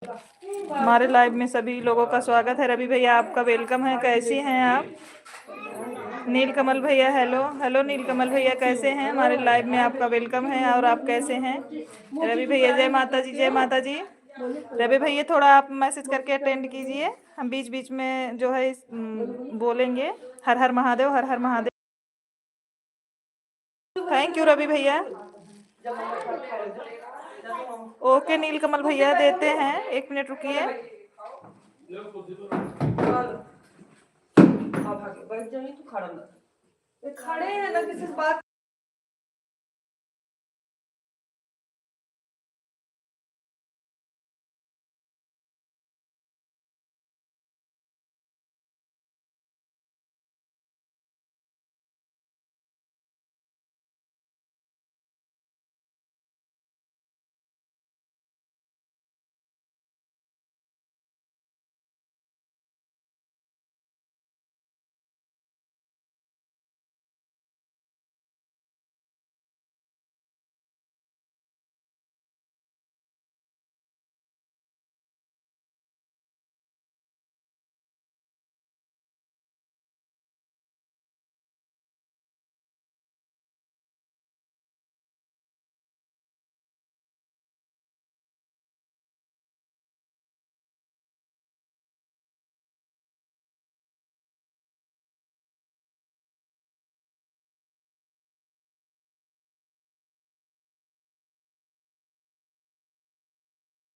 हमारे लाइव में सभी लोगों का स्वागत है। रवि भैया आपका वेलकम है। कैसी हैं आप? नीलकमल भैया हेलो हेलो। नीलकमल भैया कैसे हैं? हमारे लाइव में आपका वेलकम है। और आप कैसे हैं? रवि भैया जय माता जी, जय माता जी। रवि भैया थोड़ा आप मैसेज करके अटेंड कीजिए। हम बीच बीच में जो है बोलेंगे हर हर महादेव, हर हर महादेव। थैंक यू रवि भैया। ओके नीलकमल भैया देते हैं, 1 मिनट रुकिए। खड़े हैं ना, किसी से बात।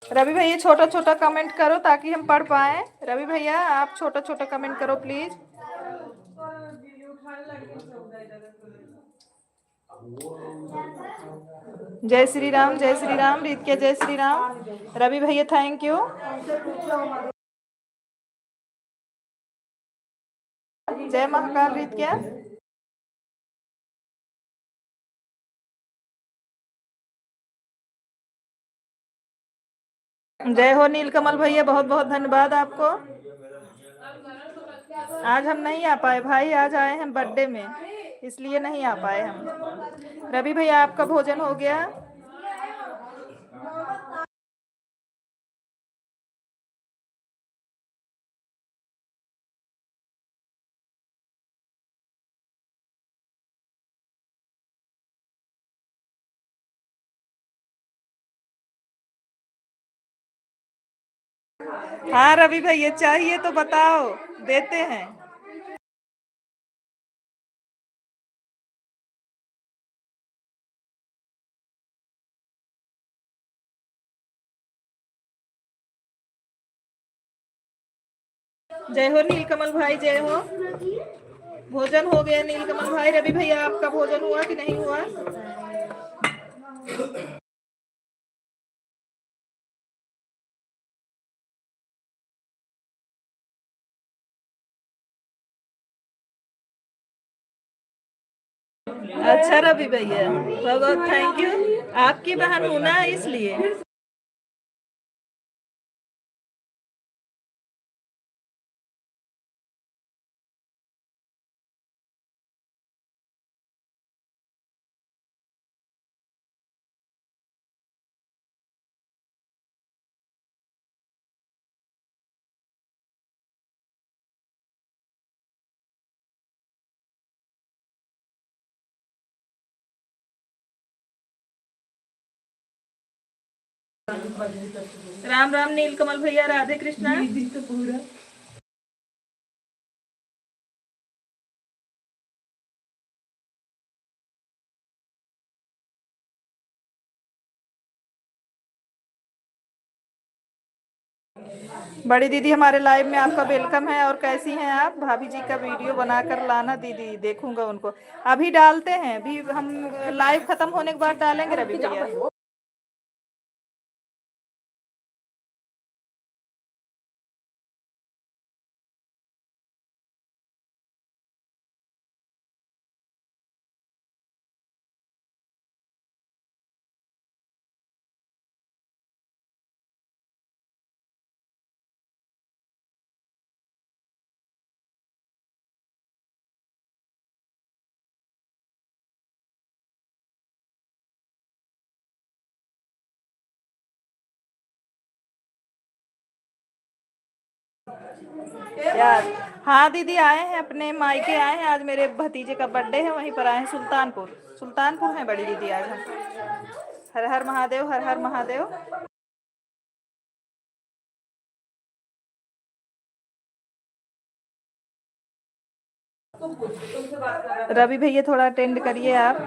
रवि भैया छोटा छोटा कमेंट करो ताकि हम पढ़ पाए। रवि भैया आप छोटा छोटा कमेंट करो प्लीज। जय श्री राम, जय श्री राम। रीत के जय श्री राम। रवि भैया थैंक यू। जय महाकाल रीत क्या। जय हो नीलकमल भैया, बहुत बहुत धन्यवाद आपको। आज हम नहीं आ पाए भाई, आज आए हैं बर्थडे में, इसलिए नहीं आ पाए हम। रवि भैया आपका भोजन हो गया? हाँ रवि भैया चाहिए तो बताओ, देते हैं। जय हो नीलकमल भाई, जय हो। भोजन हो गया नीलकमल भाई। रवि भैया आपका भोजन हुआ कि नहीं हुआ? अच्छा रवि भैया, बहुत बहुत थैंक यू। आपकी बहन हूं ना, इसलिए। राम राम नीलकमल भैया, राधे कृष्णा। बड़ी दीदी हमारे लाइव में आपका वेलकम है। और कैसी हैं आप? भाभी जी का वीडियो बनाकर लाना दीदी, देखूंगा उनको। अभी डालते हैं, अभी हम लाइव खत्म होने के बाद डालेंगे रवि भैया। यार हाँ दीदी, आए हैं अपने मायके, आए हैं। आज मेरे भतीजे का बर्थडे है, वहीं पर आए हैं। सुल्तानपुर, सुल्तानपुर है बड़ी दीदी आज हम। हर हर महादेव, हर हर महादेव। रवि भैया थोड़ा अटेंड करिए आप।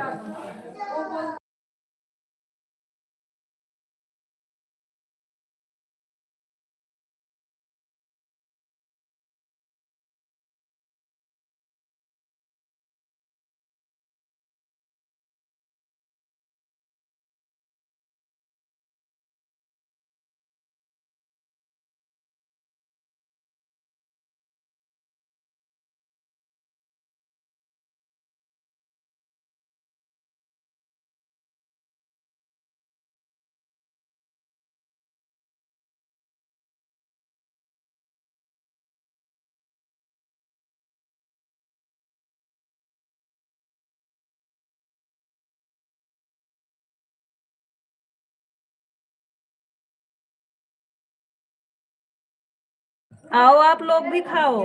आओ आप लोग भी खाओ,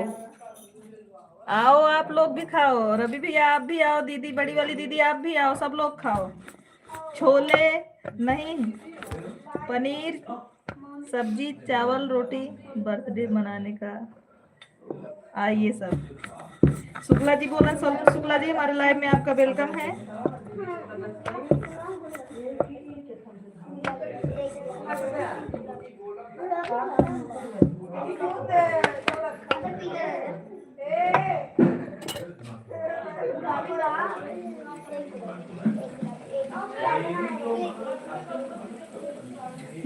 आओ आप लोग भी खाओ। रवि भैया आप भी आओ, दीदी बड़ी वाली दीदी आप भी आओ, सब लोग खाओ। छोले नहीं, पनीर, सब्जी, चावल, रोटी, बर्थडे मनाने का। आइए सब। शुक्ला जी बोला, सब शुक्ला जी हमारे लाइव में आपका वेलकम है।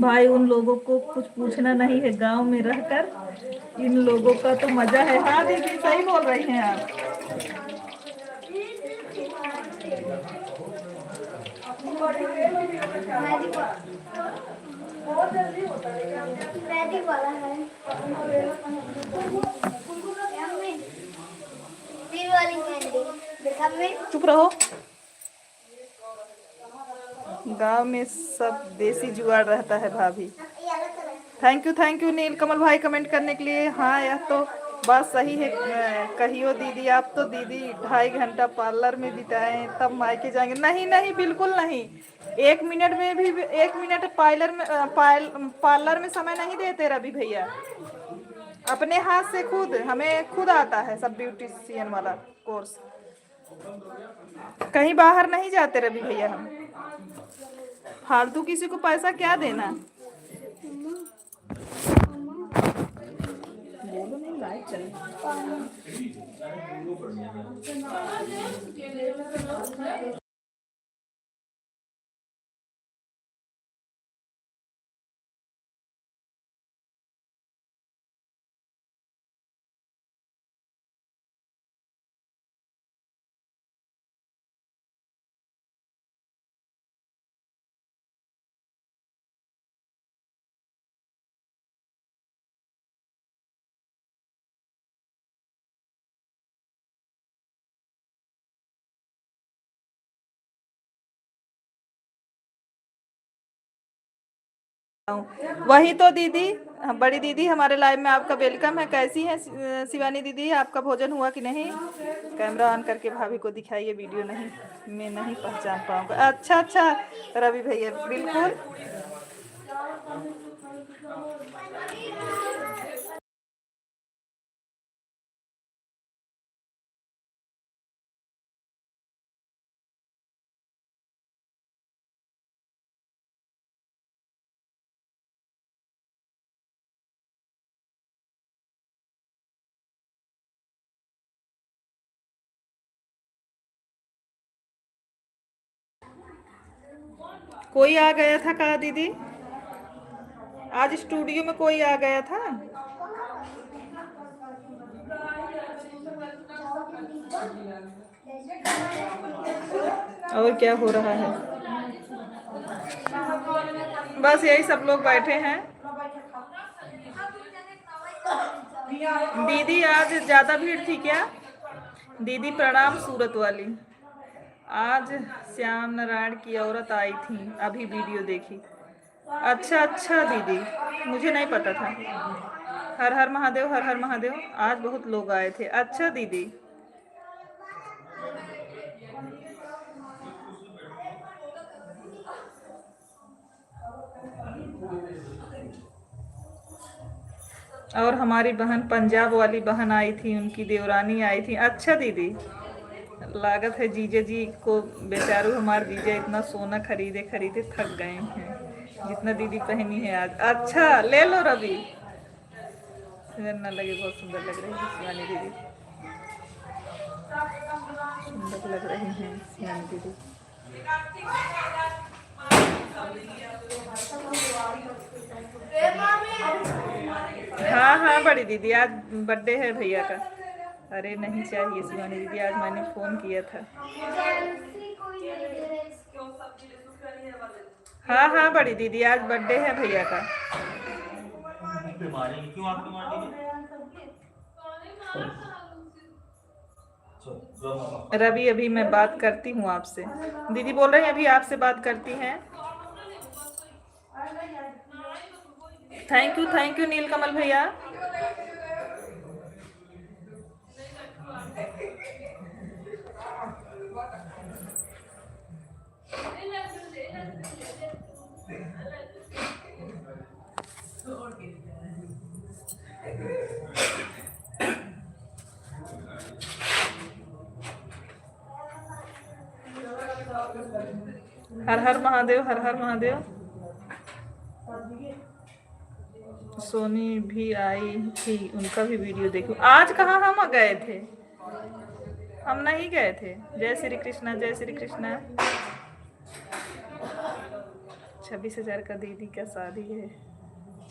भाई उन लोगों को कुछ पूछना नहीं है, गांव में रहकर इन लोगों का तो मजा है। हाँ दीदी सही बोल रही हैं आप। चुप रहो। गांव में सब देसी जुगाड़ रहता है भाभी। थैंक यू नील कमल भाई कमेंट करने के लिए। हाँ यह तो बात सही है। कहियो दीदी, आप तो दीदी 2.5 घंटा पार्लर में बिताए तब मायके जाएंगे। नहीं नहीं बिल्कुल नहीं, 1 मिनट में भी, 1 मिनट पार्लर में समय नहीं देते रवि भैया। अपने हाथ से खुद, हमें खुद आता है सब ब्यूटिशियन वाला कोर्स। कहीं बाहर नहीं जाते रवि भैया हम। फालतू किसी को पैसा क्या देना। बोलो नहीं, लाइट चल। वही तो दीदी, बड़ी दीदी हमारे लाइव में आपका वेलकम है। कैसी है शिवानी दीदी, आपका भोजन हुआ कि नहीं? कैमरा ऑन करके भाभी को दिखाइए, वीडियो नहीं मैं नहीं पहचान पाऊंगा। अच्छा अच्छा रवि भैया बिल्कुल। कोई आ गया था कहा दीदी? आज स्टूडियो में कोई आ गया था? और क्या हो रहा है? बस यही सब लोग बैठे हैं। दीदी आज ज्यादा भीड़ थी क्या? दीदी प्रणाम सूरत वाली। आज श्याम नारायण की औरत आई थी, अभी वीडियो देखी। अच्छा अच्छा दीदी, मुझे नहीं पता था। हर हर महादेव, हर हर महादेव। आज बहुत लोग आए थे। अच्छा दीदी, और हमारी बहन पंजाब वाली बहन आई थी, उनकी देवरानी आई थी। अच्छा दीदी, लागत है जीजा जी को, बेचारू हमारे जीजा इतना सोना खरीदे खरीदे थक गए हैं, जितना दीदी पहनी है आज। अच्छा ले लो रवि, ना लगे, बहुत सुंदर लग रही है शिवानी दीदी, सुंदर लग रही हैं शिवानी दीदी। हाँ हाँ बड़ी दीदी, आज बर्थडे है भैया का। अरे नहीं चाहिए शिवानी दीदी, आज मैंने फोन किया था। हाँ हाँ बड़ी दीदी, आज बर्थडे है भैया का। रवि अभी मैं बात करती हूँ आपसे, दीदी बोल रहे हैं अभी आपसे बात करती हैं। थैंक यू नीलकमल भैया। हर हर महादेव, हर हर महादेव। सोनी भी आई थी, उनका भी वीडियो देखो। आज कहाँ हम गए थे, हम नहीं गए थे। जय श्री कृष्णा, जय श्री कृष्णा। 26,000 का दीदी का शादी है,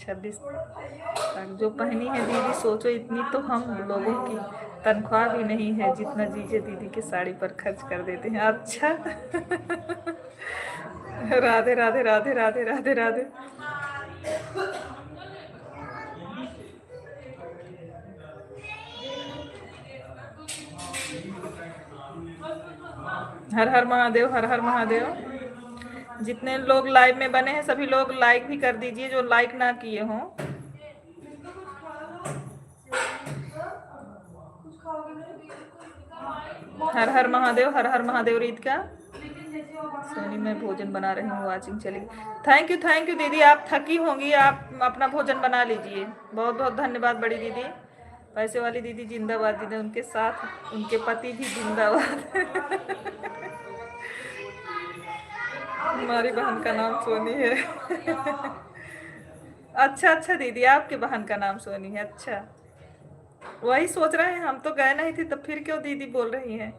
26 तक जो पहनी है दीदी, सोचो इतनी तो हम लोगों की तनख्वाह भी नहीं है जितना जीजे दीदी के साड़ी पर खर्च कर देते हैं। अच्छा राधे राधे राधे राधे राधे राधे। हर हर महादेव, हर हर महादेव। जितने लोग लाइव में बने हैं सभी लोग लाइक भी कर दीजिए, जो लाइक ना किए हों। हर हर महादेव, हर हर महादेव। रीत का सोनी मैं भोजन बना रही हूँ, वाचिंग चली। थैंक यू दीदी, आप थकी होंगी, आप अपना भोजन बना लीजिए। बहुत बहुत धन्यवाद बड़ी दीदी। पैसे वाली दीदी जिंदाबाद दीदी, उनके साथ उनके पति भी जिंदाबाद। हमारी बहन का नाम सोनी है। अच्छा दीदी, आपके बहन का नाम सोनी है। अच्छा, वही सोच रहे हैं, हम तो गए नहीं थे, तब फिर क्यों दीदी बोल रही हैं।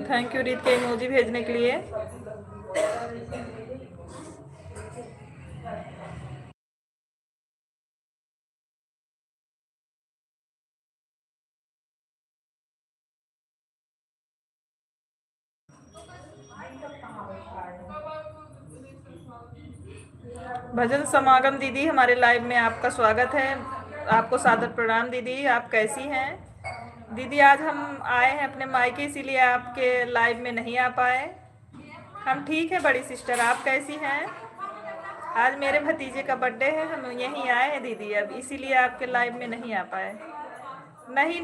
थैंक यू रीत के इमोजी भेजने के लिए। भजन समागम दीदी, हमारे लाइव में आपका स्वागत है। आपको सादर प्रणाम दीदी, आप कैसी हैं दीदी। आज हम आए हैं अपने मायके, इसीलिए आपके लाइव में नहीं आ पाए। हम ठीक है बड़ी सिस्टर, आप कैसी हैं। आज मेरे भतीजे का बर्थडे है, हम यहीं आए हैं दीदी, अब इसीलिए आपके लाइव में नहीं आ पाए। नहीं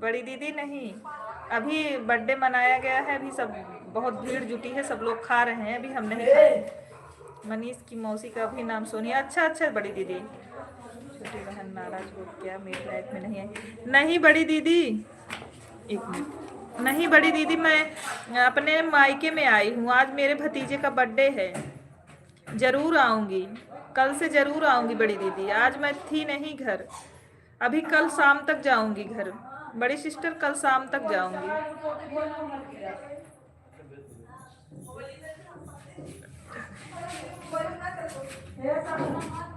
बड़ी दीदी नहीं, अभी बर्थडे मनाया गया है, अभी सब बहुत भीड़ जुटी है, सब लोग खा रहे हैं, अभी हम नहीं खाए। मनीष की मौसी का भी नाम सोनी। अच्छा बड़ी दीदी। छोटी बहन नाराज हो क्या, मेरी लाइफ में नहीं आई। नहीं बड़ी दीदी, एक मिनट। नहीं बड़ी दीदी, मैं अपने मायके में आई हूँ, आज मेरे भतीजे का बर्थडे है, जरूर आऊँगी, कल से जरूर आऊँगी बड़ी दीदी। आज मैं थी नहीं घर, अभी कल शाम तक जाऊँगी घर बड़ी सिस्टर, कल शाम तक जाऊँगी।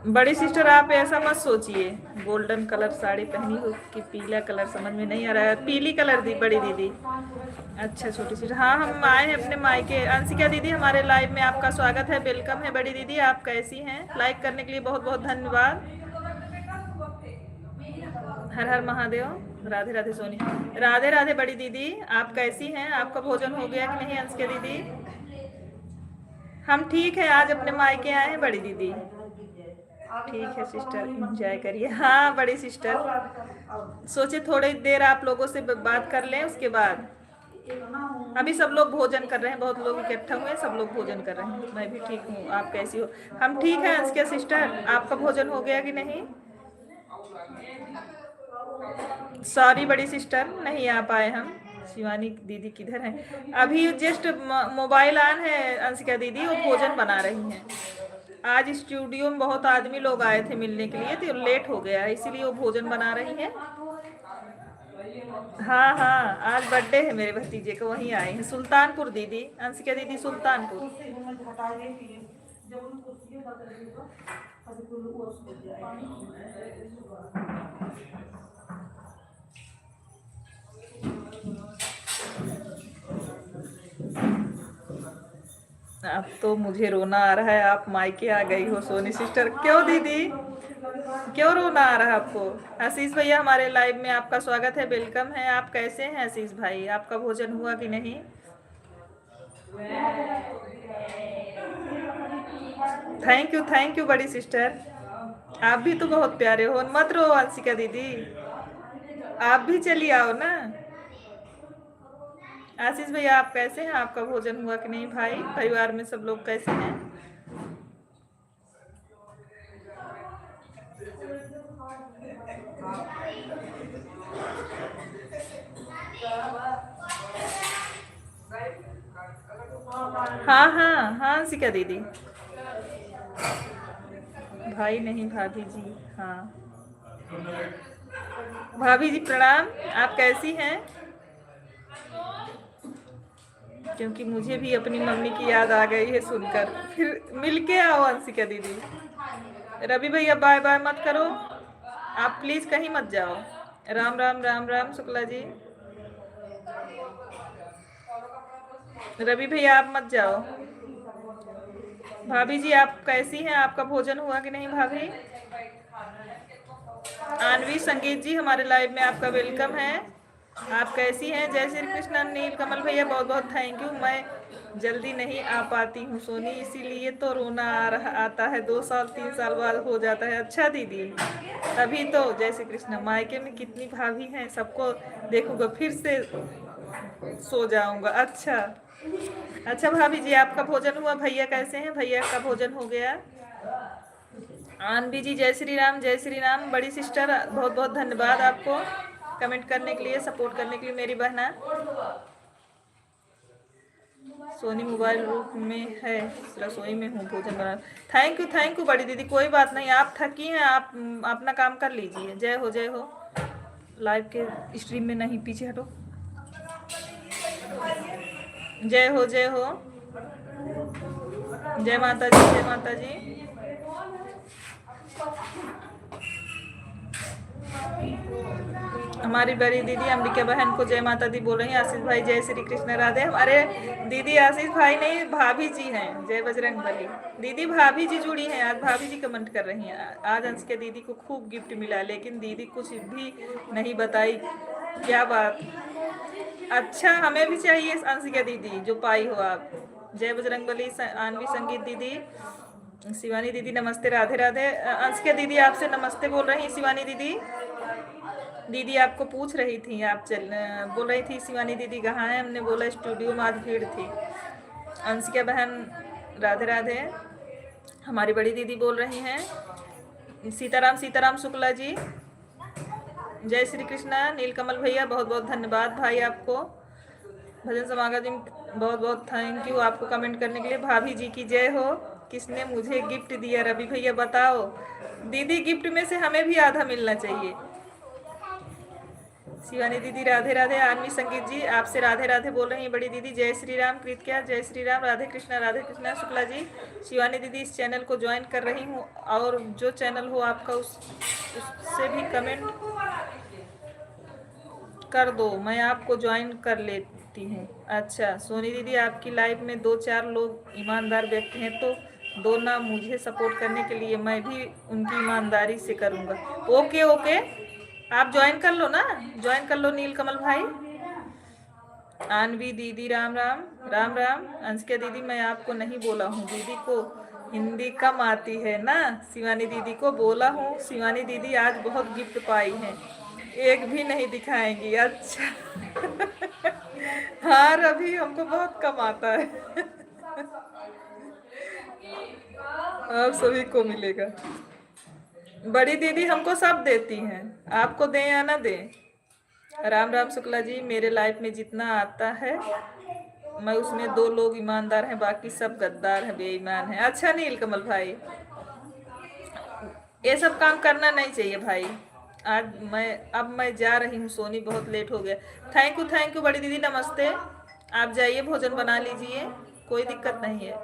बड़ी सिस्टर आप ऐसा मत सोचिए, गोल्डन कलर साड़ी पहनी हो कि पीला कलर, समझ में नहीं आ रहा है। पीली कलर दी बड़ी दीदी। अच्छा छोटी सिस्टर, हाँ हम आए हैं अपने मायके। अंशिका दीदी हमारे लाइव में आपका स्वागत है, वेलकम है। बड़ी दीदी आप कैसी हैं? लाइक करने के लिए बहुत बहुत धन्यवाद। हर हर महादेव। राधे राधे सोनी। राधे राधे बड़ी दीदी, आप कैसी हैं? आपका भोजन हो गया कि नहीं अंशिका दीदी? हम ठीक है, आज अपने मायके आए हैं बड़ी दीदी। ठीक है सिस्टर, एंजॉय करिए। हाँ बड़ी सिस्टर, सोचे थोड़ी देर आप लोगों से बात कर लें, उसके बाद अभी सब लोग भोजन कर रहे हैं, बहुत लोग इकट्ठा हुए हैं, सब लोग भोजन कर रहे हैं। मैं भी ठीक हूँ, आप कैसी हो? हम ठीक हैं अंशिका सिस्टर, आपका भोजन हो गया कि नहीं? सॉरी बड़ी सिस्टर, नहीं आ पाए हम। शिवानी दीदी किधर हैं? अभी जस्ट मोबाइल ऑन है अंशिका दीदी, वो भोजन बना रही हैं। आज स्टूडियो में बहुत आदमी लोग आए थे मिलने के लिए, तो लेट हो गया, इसीलिए वो भोजन बना रही हैं। हाँ हाँ, आज बर्थडे है मेरे भतीजे का, वहीं आए हैं। सुल्तानपुर दीदी, अंशिका दीदी सुल्तानपुर। अब तो मुझे रोना आ रहा है, आप मायके आ गई हो सोनी सिस्टर। क्यों दीदी, क्यों रोना आ रहा है आपको? आशीष भैया हमारे लाइव में आपका स्वागत है, वेलकम है। आप कैसे हैं आशीष भाई? आपका भोजन हुआ कि नहीं? थैंक यू बड़ी सिस्टर, आप भी तो बहुत प्यारे हो। मत रो अंशिका दीदी, आप भी चली आओ ना। आशीष भैया आप कैसे हैं? आपका भोजन हुआ कि नहीं भाई? परिवार में सब लोग कैसे हैं? हाँ हाँ हाँ अंशिका दीदी, भाई नहीं भाभी जी। हाँ भाभी जी प्रणाम, आप कैसी हैं? क्योंकि मुझे भी अपनी मम्मी की याद आ गई है सुनकर। फिर मिल के आओ अंशिका दीदी। रवि भैया बाय बाय मत करो, आप प्लीज कहीं मत जाओ। राम राम राम राम शुक्ला जी। रवि भैया आप मत जाओ। भाभी जी आप कैसी हैं? आपका भोजन हुआ कि नहीं भाभी? आनवी संगीत जी हमारे लाइव में आपका वेलकम है, आप कैसी हैं? जय श्री कृष्ण। नील कमल भैया बहुत बहुत थैंक यू। मैं जल्दी नहीं आ पाती हूँ सोनी, इसीलिए तो रोना आता है। 2 साल 3 साल बाद हो जाता है। अच्छा दीदी, तभी तो। जय श्री कृष्ण। मायके में कितनी भाभी हैं, सबको देखूंगा फिर से सो जाऊंगा। अच्छा भाभी जी आपका भोजन हुआ? भैया कैसे हैं? भैया का भोजन हो गया? आनवी जी जय श्री राम, जय श्री राम। बड़ी सिस्टर बहुत बहुत धन्यवाद आपको कमेंट करने के लिए, सपोर्ट करने के लिए। मेरी बहना सोनी मोबाइल रूप में है, रसोई में हूँ, भोजन बना। थैंक यू बड़ी दीदी, कोई बात नहीं, आप थकी हैं, आप अपना काम कर लीजिए। जय हो जय हो। लाइव के स्ट्रीम में नहीं, पीछे हटो। जय हो जय हो। जय माता जी, जय माता जी। हमारी बड़ी दीदी अंबिका बहन को जय माता दी बोल रही हैं। आशीष भाई जय श्री कृष्ण राधे। अरे दीदी आशीष भाई नहीं, भाभी जी हैं। जय बजरंग बली। दीदी भाभी जी जुड़ी हैं, आज भाभी जी कमेंट कर रही हैं। आज अंश के दीदी को खूब गिफ्ट मिला, लेकिन दीदी कुछ भी नहीं बताई। क्या बात, अच्छा हमें भी चाहिए अंशिका दीदी जो पाई हो आप। जय बजरंग बली। आनवी संगीत दीदी, शिवानी दीदी नमस्ते, राधे राधे। अंशिका दीदी आपसे नमस्ते बोल रही हैं। शिवानी दीदी, दीदी आपको पूछ रही थी, आप बोल रही थी शिवानी दीदी कहाँ है? हमने बोला स्टूडियो में आज भीड़ थी। अंशिका बहन राधे राधे। हमारी बड़ी दीदी बोल रही हैं। सीताराम शुक्ला जी जय श्री कृष्णा। नीलकमल भैया बहुत बहुत धन्यवाद भाई आपको। भजन समागम जी बहुत बहुत थैंक यू आपको कमेंट करने के लिए। भाभी जी की जय हो। किसने मुझे गिफ्ट दिया? रवि भैया बताओ। दीदी गिफ्ट में से हमें भी आधा मिलना चाहिए। शिवानी दीदी राधे राधे। आनवी संगीत जी आपसे राधे राधे बोल रही हैं बड़ी दीदी। जय श्री राम कृतिका, जय श्री राम, राधे कृष्णा शुक्ला जी। शिवानी दीदी इस चैनल को ज्वाइन कर रही हूँ, और जो चैनल हो आपका उससे भी कमेंट कर दो, मैं आपको ज्वाइन कर लेती हूँ। अच्छा सोनी दीदी, आपकी लाइफ में 2-4 लोग ईमानदार व्यक्ति हैं तो दो ना मुझे सपोर्ट करने के लिए, मैं भी उनकी ईमानदारी से करूँगा। ओके ओके, आप ज्वाइन कर लो ना, ज्वाइन कर लो नीलकमल भाई। आनवी दीदी राम राम। राम राम। अंशिका दीदी मैं आपको नहीं बोला हूँ, दीदी को हिंदी कम आती है ना। शिवानी दीदी को बोला हूँ, शिवानी दीदी आज बहुत गिफ्ट पाई हैं, एक भी नहीं दिखाएंगी। अच्छा हाँ रवि, हमको बहुत कम आता है आप सभी को मिलेगा। बड़ी दीदी हमको सब देती हैं, आपको दें या ना दें। राम राम शुक्ला जी, मेरे लाइफ में जितना आता है मैं उसमें 2 लोग ईमानदार हैं, बाकी सब गद्दार हैं, बेईमान हैं। अच्छा नीलकमल भाई, ये सब काम करना नहीं चाहिए भाई। अब मैं जा रही हूँ सोनी, बहुत लेट हो गया। थैंक यू बड़ी दीदी, नमस्ते। आप जाइए भोजन बना लीजिए, कोई दिक्कत नहीं है।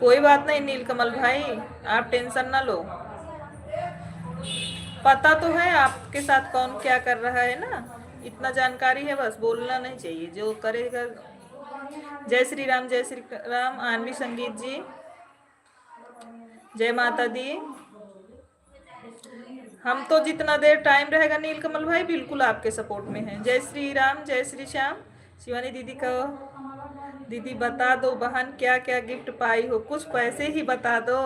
कोई बात नहीं नीलकमल भाई, आप टेंशन ना लो, पता तो है आपके साथ कौन क्या कर रहा है ना, इतना जानकारी है, बस बोलना नहीं चाहिए, जो करेगा। जय श्री राम, जय श्री राम। आनवी संगीत जी जय माता दी। हम तो जितना देर टाइम रहेगा नीलकमल भाई बिल्कुल आपके सपोर्ट में हैं। जय श्री राम, जय श्री श्याम। शिवानी दीदी का, दीदी बता दो बहन क्या क्या गिफ्ट पाई हो, कुछ पैसे ही बता दो।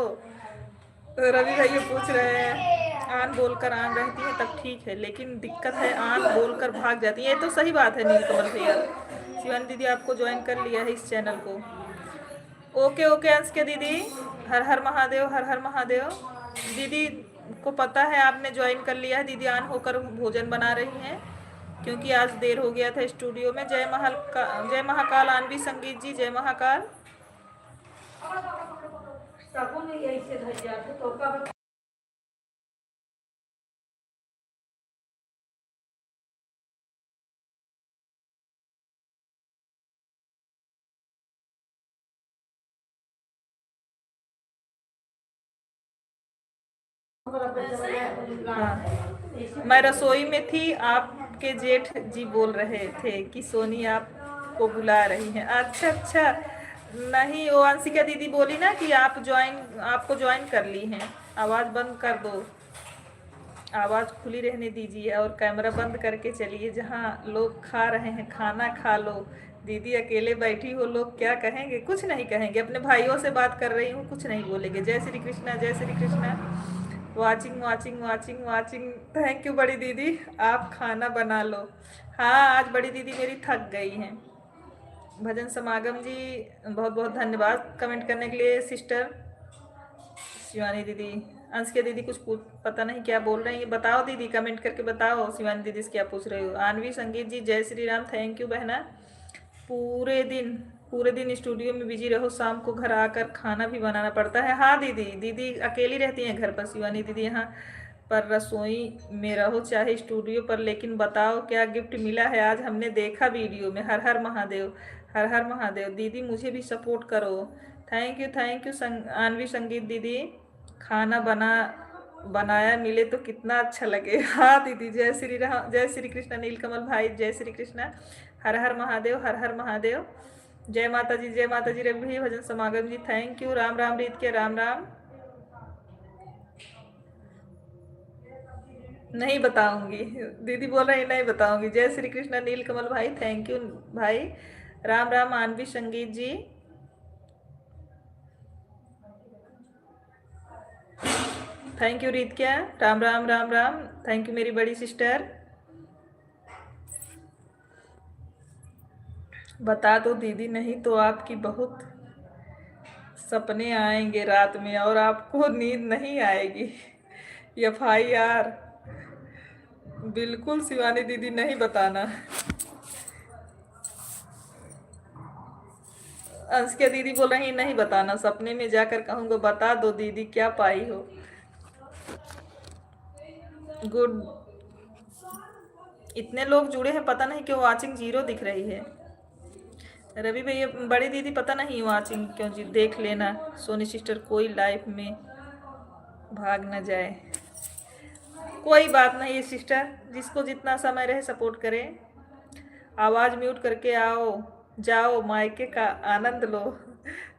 तो रवि भैया पूछ रहे हैं, आन बोलकर आन रहती है तब ठीक है, लेकिन दिक्कत है आन बोलकर भाग जाती है। ये तो सही बात है नीलकमल भैया। शिवानी दीदी आपको ज्वाइन कर लिया है इस चैनल को। ओके ओके अंश के दीदी, हर हर महादेव, हर हर महादेव। दीदी को पता है आपने ज्वाइन कर लिया है, दीदी ऑन होकर भोजन बना रही हैं, क्योंकि आज देर हो गया था स्टूडियो में। जय महाकाल आनवी संगीत जी, जय महाकाल। हाँ, मैं रसोई में थी, आपके जेठ जी बोल रहे थे कि सोनी आपको बुला रही हैं। अच्छा अच्छा, नहीं वो अंशिका दीदी बोली ना कि आपको ज्वाइन कर ली हैं। आवाज़ बंद कर दो, आवाज़ खुली रहने दीजिए और कैमरा बंद करके चलिए। जहाँ लोग खा रहे हैं खाना खा लो, दीदी अकेले बैठी हो, लोग क्या कहेंगे? कुछ नहीं कहेंगे, अपने भाइयों से बात कर रही हूँ, कुछ नहीं बोलेंगे। जय श्री कृष्णा, जय Shri Krishna. Watching watching watching watching, thank you बड़ी दीदी, आप खाना बना लो। हाँ आज बड़ी दीदी मेरी थक गई हैं। भजन समागम जी बहुत बहुत धन्यवाद कमेंट करने के लिए सिस्टर। शिवानी दीदी, अंशिका दीदी कुछ पता नहीं क्या बोल रही है, बताओ दीदी, कमेंट करके बताओ शिवानी दीदी से क्या पूछ रहे हो। आनवी संगीत जी जय श्री राम, थैंक यू बहना। पूरे दिन स्टूडियो में बिजी रहो, शाम को घर आकर खाना भी बनाना पड़ता है। हाँ दीदी, दीदी अकेली रहती हैं घर पर, शिवानी दीदी यहाँ पर रसोई में रहो चाहे स्टूडियो पर। लेकिन बताओ क्या गिफ्ट मिला है आज, हमने देखा वीडियो में। हर हर महादेव, हर हर महादेव। दीदी मुझे भी सपोर्ट करो। थैंक यू आनवी संगीत दीदी। खाना बनाया मिले तो कितना अच्छा लगे। हाँ दीदी, जय श्री राम, जय श्री कृष्ण। नीलकमल भाई जय श्री कृष्ण, हर हर महादेव, हर हर महादेव। जय माता जी, जय माता जी। रवि भजन समागम जी थैंक यू। राम राम रीत के, राम राम। नहीं बताऊंगी, दीदी बोल रही नहीं बताऊंगी। जय श्री कृष्ण नीलकमल भाई, थैंक यू भाई। राम राम आनवी संगीत जी, थैंक यू रीत क्या, राम राम राम राम। थैंक यू मेरी बड़ी सिस्टर। बता दो दीदी, नहीं तो आपकी बहुत सपने आएंगे रात में और आपको नींद नहीं आएगी। FIR बिल्कुल शिवानी दीदी नहीं बताना। अंशिका दीदी बोल रही नहीं बताना, सपने में जाकर कहूँगा बता दो दीदी क्या पाई हो। गुड। इतने लोग जुड़े हैं, पता नहीं क्यों वाचिंग जीरो दिख रही है। रवि भैया, बड़ी दीदी पता नहीं वाचिंग क्यों जी, देख लेना। सोनी सिस्टर कोई लाइफ में भाग न जाए। कोई बात नहीं सिस्टर, जिसको जितना समय रहे सपोर्ट करें। आवाज़ म्यूट करके आओ, जाओ मायके का आनंद लो।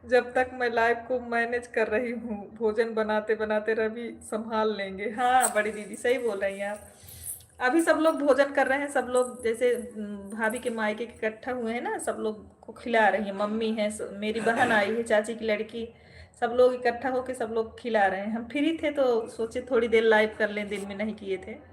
जब तक मैं लाइव को मैनेज कर रही हूँ, भोजन बनाते बनाते रवि संभाल लेंगे। हाँ बड़ी दीदी सही बोल रही हैं आप। अभी सब लोग भोजन कर रहे हैं, सब लोग जैसे भाभी के मायके इकट्ठा हुए हैं ना, सब लोग को खिला रही हैं। मम्मी है, मेरी बहन आई है, चाची की लड़की, सब लोग इकट्ठा होके सब लोग खिला रहे हैं। हम फ्री थे तो सोचे थोड़ी देर लाइव कर लें, दिन में नहीं किए थे।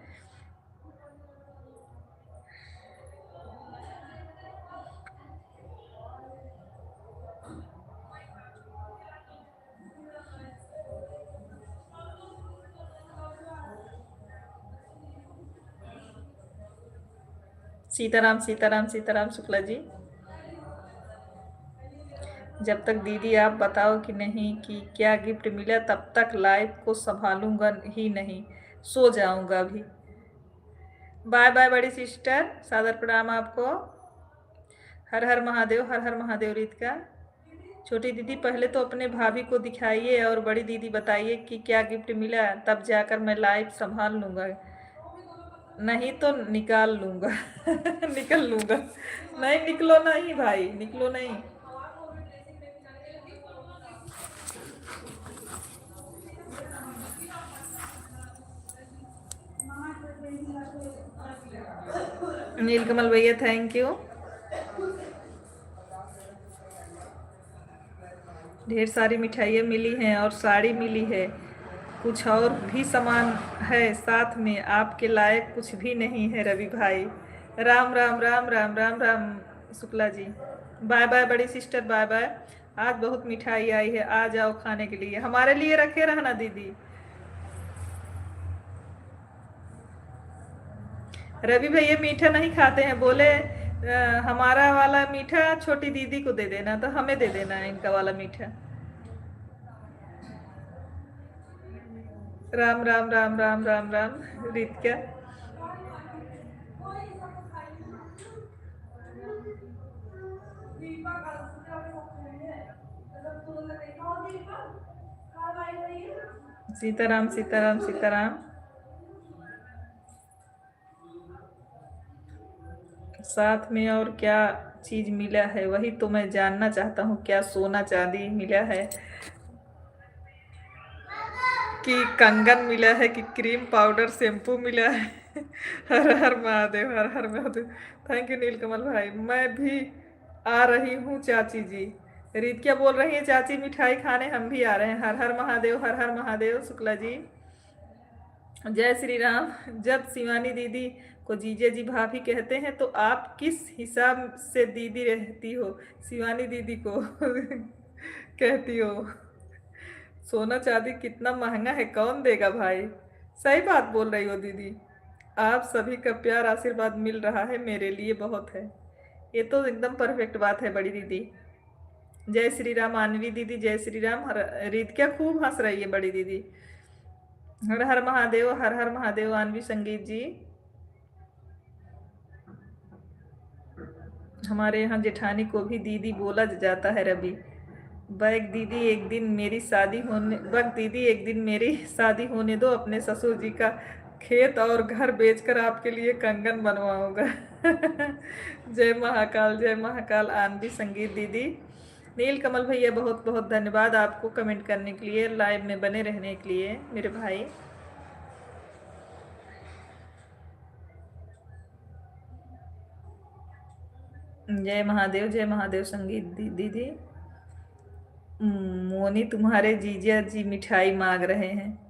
सीताराम सीताराम सीताराम शुक्ला जी। जब तक दीदी आप बताओ कि नहीं कि क्या गिफ्ट मिला, तब तक लाइफ को संभालूंगा ही नहीं, सो जाऊंगा अभी। बाय बाय बड़ी सिस्टर, सादर प्रणाम आपको। हर हर महादेव, हर हर महादेव रीत का। छोटी दीदी पहले तो अपने भाभी को दिखाइए और बड़ी दीदी बताइए कि क्या गिफ्ट मिला, तब जाकर मैं लाइफ संभाल लूंगा, नहीं तो निकाल लूंगा। निकल लूंगा। नहीं निकलो नहीं भाई, निकलो नहीं। नीलकमल भैया थैंक यू। ढेर सारी मिठाइयाँ मिली हैं और साड़ी मिली है, कुछ और भी सामान है साथ में, आपके लायक कुछ भी नहीं है रवि भाई। राम राम राम राम राम राम शुक्ला जी। बाय बाय बड़ी सिस्टर, बाय बाय। आज बहुत मिठाई आई है, आ जाओ खाने के लिए, हमारे लिए रखे रहना दीदी। रवि भैया मीठा नहीं खाते हैं, बोले हमारा वाला मीठा छोटी दीदी को दे देना, तो हमें दे देना इनका वाला मीठा। राम राम राम राम राम राम रीत क्या। सीताराम सीताराम सीताराम। साथ में और क्या चीज मिला है, वही तो मैं जानना चाहता हूँ, क्या सोना चांदी मिला है, कि कंगन मिला है, कि क्रीम पाउडर शैम्पू मिला है। हर हर महादेव, हर हर महादेव। थैंक यू नीलकमल भाई। मैं भी आ रही हूँ चाची जी। रीत क्या बोल रही है, चाची मिठाई खाने हम भी आ रहे हैं। हर हर महादेव, हर हर महादेव शुक्ला जी। जय श्री राम। जब शिवानी दीदी को जीजे जी भाभी कहते हैं तो आप किस हिसाब से दीदी रहती हो, शिवानी दीदी को कहती हो? सोना चांदी कितना महंगा है, कौन देगा भाई? सही बात बोल रही हो दीदी। आप सभी का प्यार आशीर्वाद मिल रहा है, मेरे लिए बहुत है। ये तो एकदम परफेक्ट बात है बड़ी दीदी। जय श्री राम आनवी दीदी, जय श्री राम। रीत क्या खूब हंस रही है बड़ी दीदी। हर हर महादेव, हर हर महादेव आनवी संगीत जी। हमारे यहाँ जेठानी को भी दीदी बोला जाता है रवि। बक दीदी एक दिन मेरी शादी होने दो, अपने ससुर जी का खेत और घर बेचकर आपके लिए कंगन बनवाऊंगा। जय महाकाल, जय महाकाल आनवी संगीत दीदी। नील कमल भैया बहुत बहुत धन्यवाद आपको कमेंट करने के लिए, लाइव में बने रहने के लिए मेरे भाई। जय महादेव संगीत दीदी। मोनी तुम्हारे जीजा जी मिठाई मांग रहे हैं।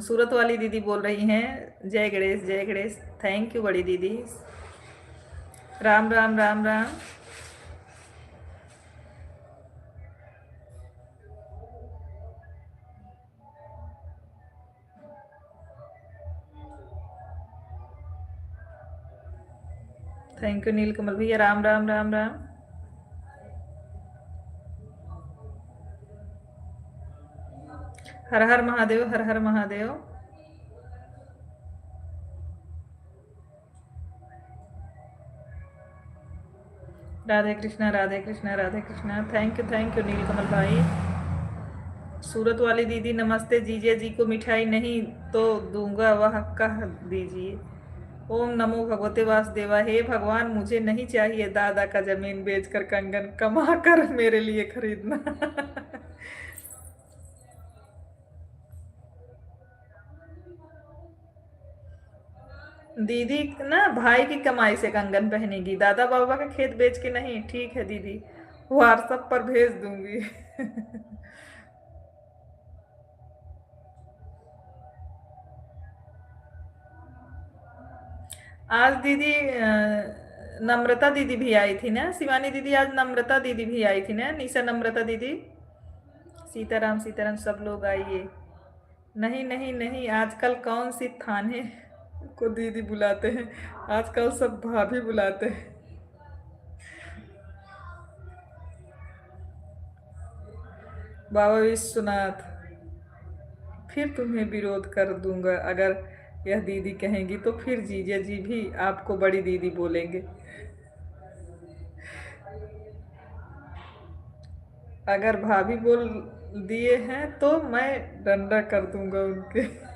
सूरत वाली दीदी बोल रही हैं जय गणेश, जय गणेश। थैंक यू बड़ी दीदी। राम राम राम राम। थैंक यू नील कमल भैया। राम राम राम राम। हर हर महादेव, हर हर महादेव। राधे कृष्णा राधे कृष्णा राधे कृष्णा। थैंक यू नीलकमल भाई। सूरत वाली दीदी नमस्ते। जीजे जी को मिठाई नहीं तो दूंगा, वह कह दीजिए। ओम नमो भगवते वासुदेवा। हे भगवान, मुझे नहीं चाहिए दादा का जमीन बेचकर कंगन कमा कर मेरे लिए खरीदना। दीदी ना भाई की कमाई से कंगन पहनेगी, दादा बाबा का खेत बेच के नहीं। ठीक है दीदी, व्हाट्सएप पर भेज दूंगी। आज दीदी नम्रता दीदी भी आई थी ना, शिवानी दीदी, आज नम्रता दीदी भी आई थी ना, निशा नम्रता दीदी। सीताराम सीताराम, सब लोग आइए। नहीं नहीं नहीं, आजकल कौन सी थाने को दीदी बुलाते हैं, आजकल सब भाभी बुलाते हैं। बाबा विश्वनाथ, फिर तुम्हें विरोध कर दूंगा अगर यह दीदी कहेंगी तो फिर जीजा जी भी आपको बड़ी दीदी बोलेंगे। अगर भाभी बोल दिए हैं तो मैं डंडा कर दूंगा उनके।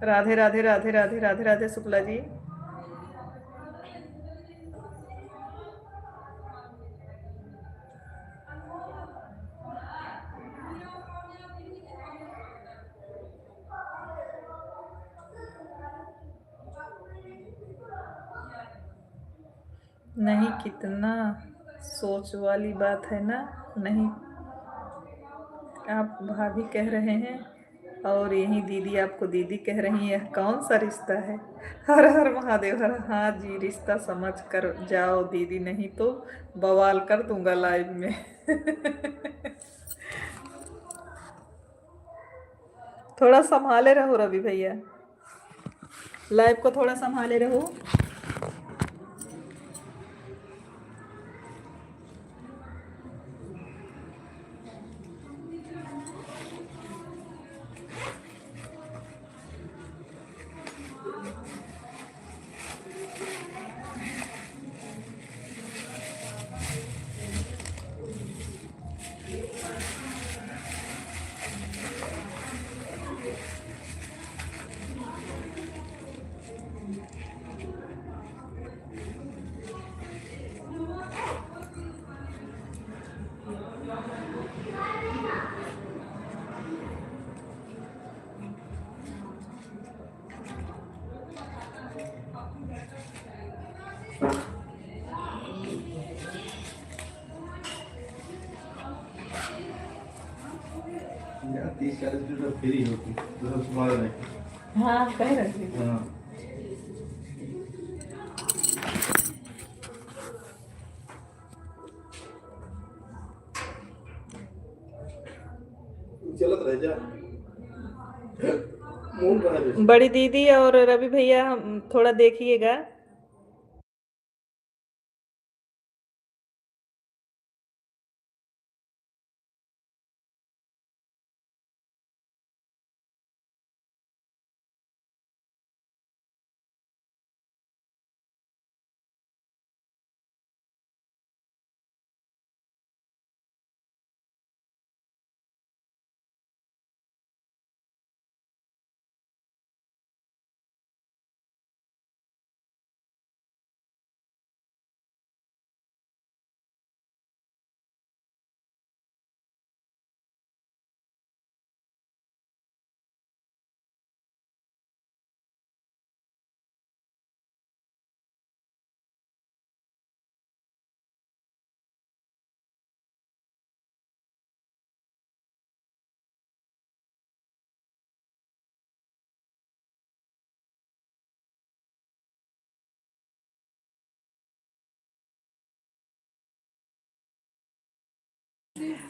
राधे राधे राधे राधे राधे राधे शुक्ला जी। नहीं, कितना सोच वाली बात है ना। नहीं, आप भाभी कह रहे हैं और यही दीदी आपको दीदी कह रही है, कौन सा रिश्ता है। हर हर महादेव, हर। हाँ जी, रिश्ता समझ कर जाओ दीदी, नहीं तो बवाल कर दूंगा लाइव में। थोड़ा संभाले रहो रवि भैया, लाइव को थोड़ा संभाले रहो। यार 30-40 तो फ्री होती तो सब तुम्हारा नहीं। हाँ, कह रहे थे। हाँ, चलत रह जा मूड बना दे। बड़ी दीदी और रवि भैया थोड़ा देखिएगा।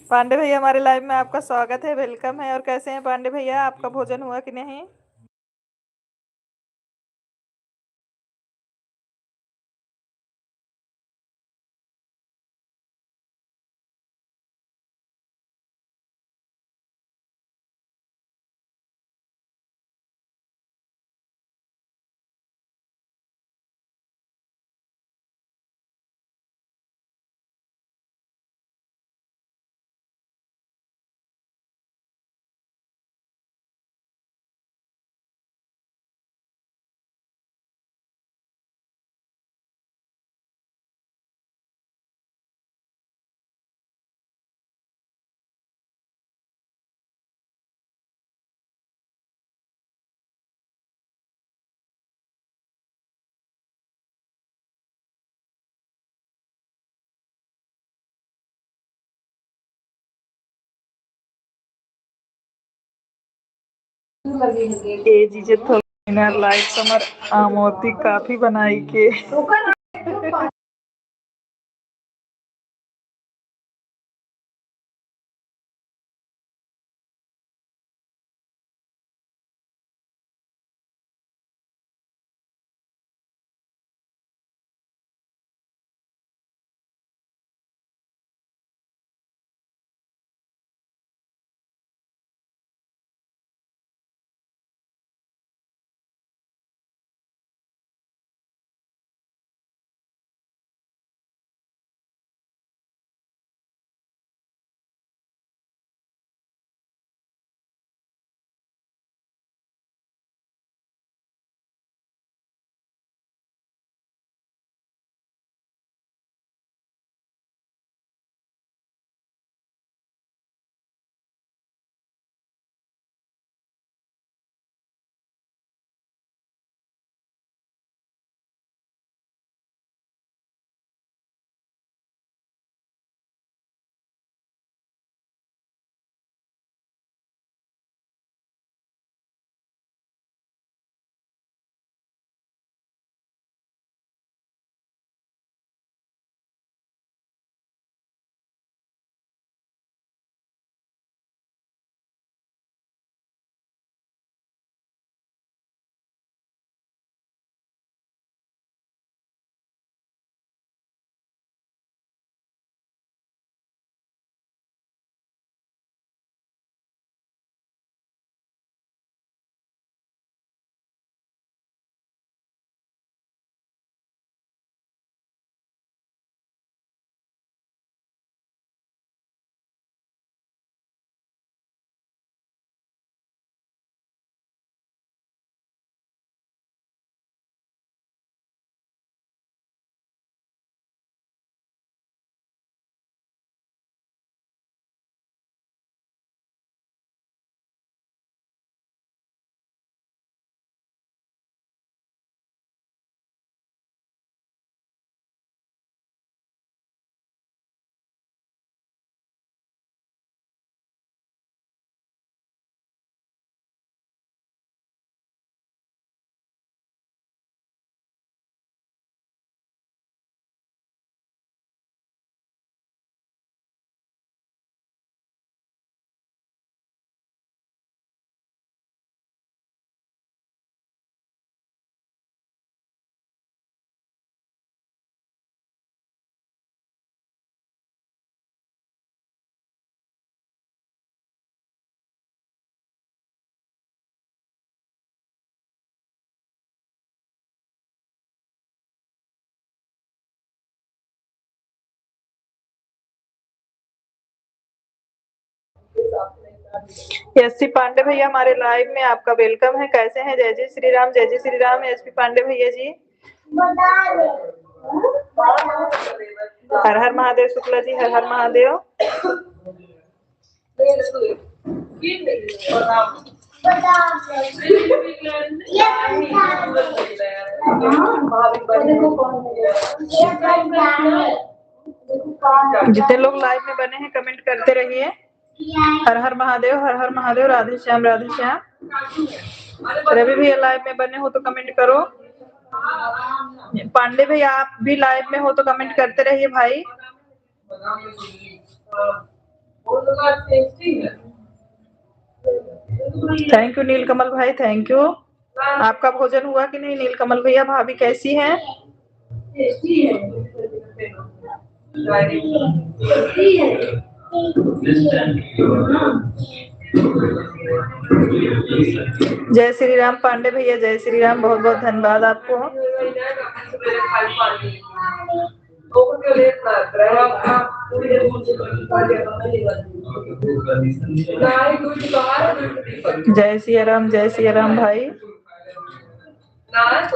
पांडे भैया, हमारे लाइव में आपका स्वागत है, वेलकम है। और कैसे हैं पांडे भैया, आपका भोजन हुआ कि नहीं? ए जीजे थोड़ा लाइक समर आमोती काफी बनाई के एसपी पांडे भैया हमारे लाइव में आपका वेलकम है। कैसे हैं? जय जय श्री राम, जय जय श्री राम। एसपी पांडे भैया जी, हर हर महादेव। शुक्ला जी, हर हर महादेव। जितने लोग लाइव में बने हैं कमेंट करते रहिए। हर हर महादेव, हर हर महादेव। राधे श्याम, राधे श्याम। रवि भैया लाइव में बने हो तो कमेंट करो। पांडे भैया आप भी लाइव में हो तो कमेंट करते रहिए भाई। थैंक यू नीलकमल भाई, थैंक यू। आपका भोजन हुआ कि नहीं नीलकमल भैया? भाभी कैसी हैं? जय श्री राम पांडे भैया, जय श्री राम। बहुत बहुत धन्यवाद आपको। जय सिया राम, जय सिया राम भाई।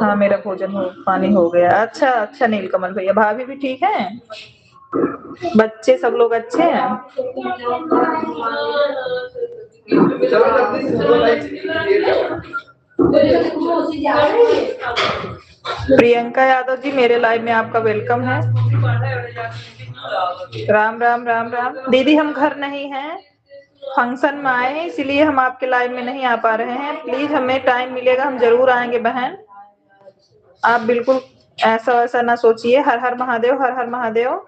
हाँ मेरा भोजन हो पानी हो गया। अच्छा अच्छा नीलकमल भैया। भाभी भी ठीक है? बच्चे सब लोग अच्छे हैं? प्रियंका यादव जी मेरे लाइव में आपका वेलकम है। राम राम राम राम। दीदी हम घर नहीं हैं, फंक्शन में आए हैं, इसीलिए हम आपके लाइव में नहीं आ पा रहे हैं। प्लीज हमें टाइम मिलेगा, हम जरूर आएंगे बहन। आप बिल्कुल ऐसा वैसा ना सोचिए। हर हर महादेव, हर हर महादेव।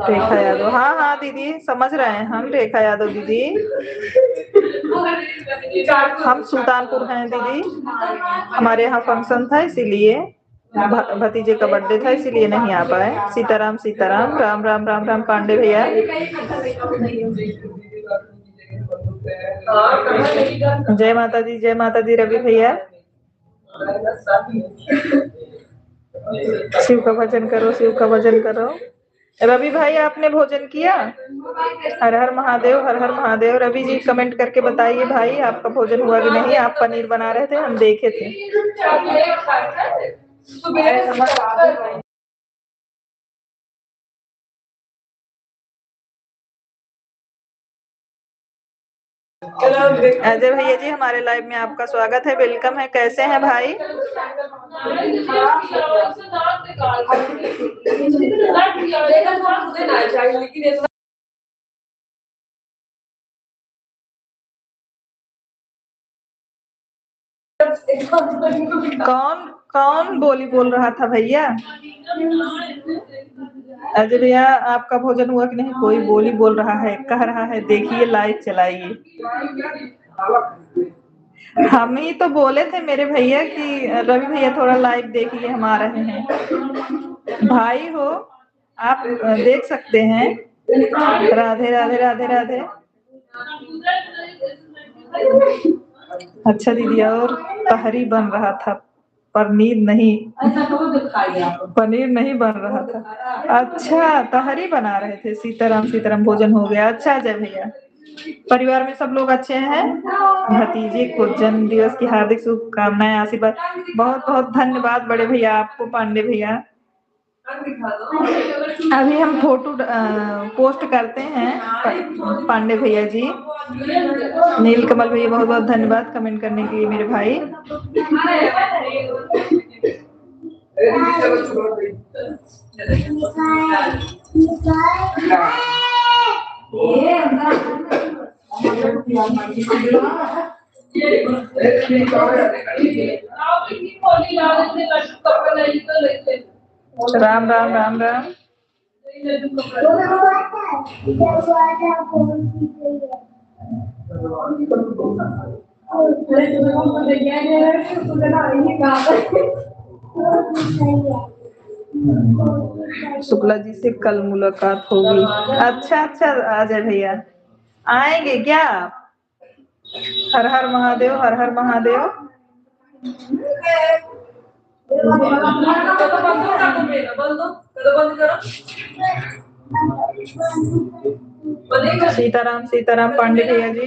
रेखा यादव, हाँ हाँ दीदी समझ रहे हैं हम। रेखा यादव दीदी, हम सुल्तानपुर हैं दीदी। हमारे यहाँ फंक्शन था, इसीलिए भतीजे का बर्थडे था, इसीलिए नहीं आ पाए। सीताराम सीताराम, राम राम राम राम पांडे भैया। जय माता दी, जय माता दी रवि भैया। शिव का भजन करो, शिव का भजन करो। रवि भाई आपने भोजन किया? हर हर महादेव, हर हर महादेव। रवि जी कमेंट करके बताइए भाई, आपका भोजन हुआ कि नहीं। आप पनीर बना रहे थे, हम देखे थे। अजय भैया जी, हमारे लाइव में आपका स्वागत है, वेलकम है। कैसे हैं भाई? कौन कौन बोली बोल रहा था भैया? अजय भैया आपका भोजन हुआ कि नहीं? कोई बोली बोल रहा है, कह रहा है देखिए लाइव चलाइए। हम ही तो बोले थे मेरे भैया कि रवि भैया थोड़ा लाइव देखिए, हम आ रहे हैं। भाई हो आप, देख सकते हैं। राधे राधे राधे राधे। अच्छा दीदी, और तहरी बन रहा था, पनीर नहीं। पनीर नहीं बन रहा था। अच्छा, तहरी बना रहे थे। सीताराम सीताराम, भोजन हो गया। अच्छा अजय भैया, परिवार में सब लोग अच्छे हैं? भतीजे को जन्म दिवस की हार्दिक शुभकामनाएं, आशीर्वाद। बहुत बहुत धन्यवाद बड़े भैया आपको, पांडे भैया। अभी हम फोटो पोस्ट करते हैं पांडे भैया जी। नीलकमल भैया बहुत बहुत धन्यवाद कमेंट करने के लिए मेरे भाई। राम राम राम राम। शुक्ला जी से कल मुलाकात होगी। अच्छा अच्छा अजय भैया, आएंगे क्या आप? हर हर महादेव, हर हर महादेव। सीताराम सीताराम पांडे भैया जी।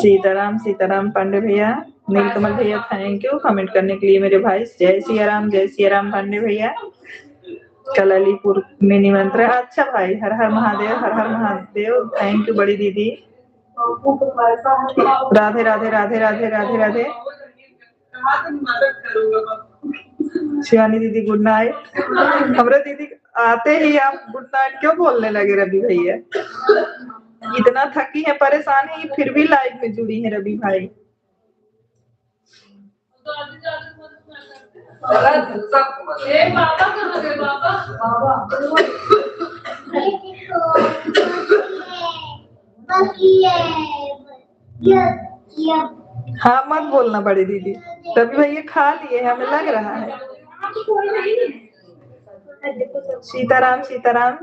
सीताराम सीताराम पांडे भैया। नीलकमल भैया थैंक यू कमेंट करने के लिए मेरे भाई। जय सिया राम, जय सिया राम पांडे भैया। कल अलीपुर में निमंत्रण। अच्छा भाई, हर हर महादेव, हर हर महादेव। थैंक यू बड़ी दीदी। राधे राधे राधे राधे राधे राधे। शिवानी दीदी गुड नाइट। हमरे दीदी आते ही आप गुड नाइट क्यों बोलने लगे रवि भैया? इतना थकी है, परेशान है, फिर भी लाइव में जुड़ी है रवि भाई। हाँ मत बोलना बड़ी दीदी। रवि भैया खा लिए, हमें लग रहा है। सीताराम सीताराम,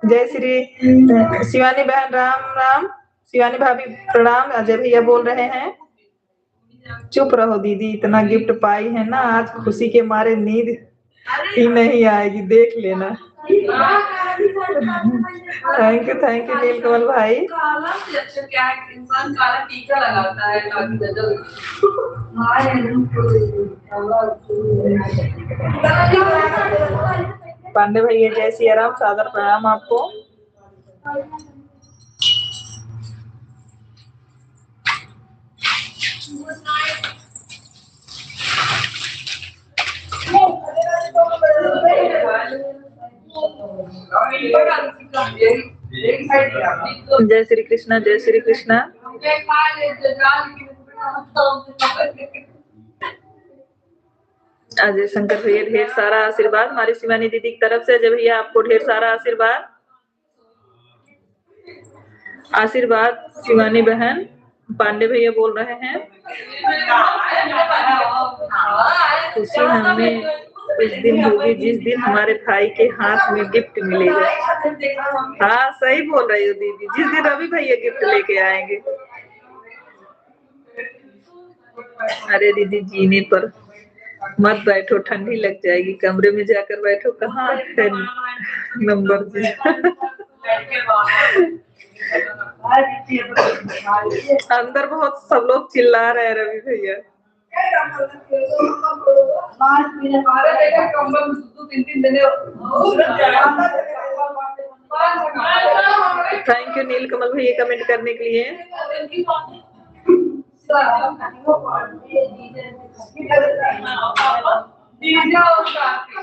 जय श्री शिवानी बहन राम राम। शिवानी भाभी प्रणाम। अजय भैया बोल रहे हैं। चुप रहो दीदी, इतना गिफ्ट पाई है ना, आज खुशी के मारे नींद ही नहीं आएगी, देख लेना। थैंक यू नीलकमल भाई। क्या इंसान काला टीका लगाता है पांडे भैया जय सिया राम, सादर प्रणाम आपको। जय श्री कृष्णा, जय श्री कृष्णा। अजय शंकर भैया ढेर सारा आशीर्वाद, हमारी शिवानी दीदी की तरफ से। अजय भैया आपको ढेर सारा आशीर्वाद। आशीर्वाद शिवानी बहन। पांडे भैया बोल रहे हैं खुशी हमें उस दिन होगी जिस दिन हमारे भाई के हाथ में गिफ्ट मिलेगा। हाँ सही बोल रही हो दीदी, जिस दिन रवि भैया गिफ्ट लेके आएंगे। अरे दीदी जीने पर मत बैठो, ठंडी लग जाएगी, कमरे में जाकर बैठो। कहाँ है नंबर जी? अंदर बहुत सब लोग चिल्ला रहे हैं रवि भैया। थैंक यू नील कमल भैया कमेंट करने के लिए।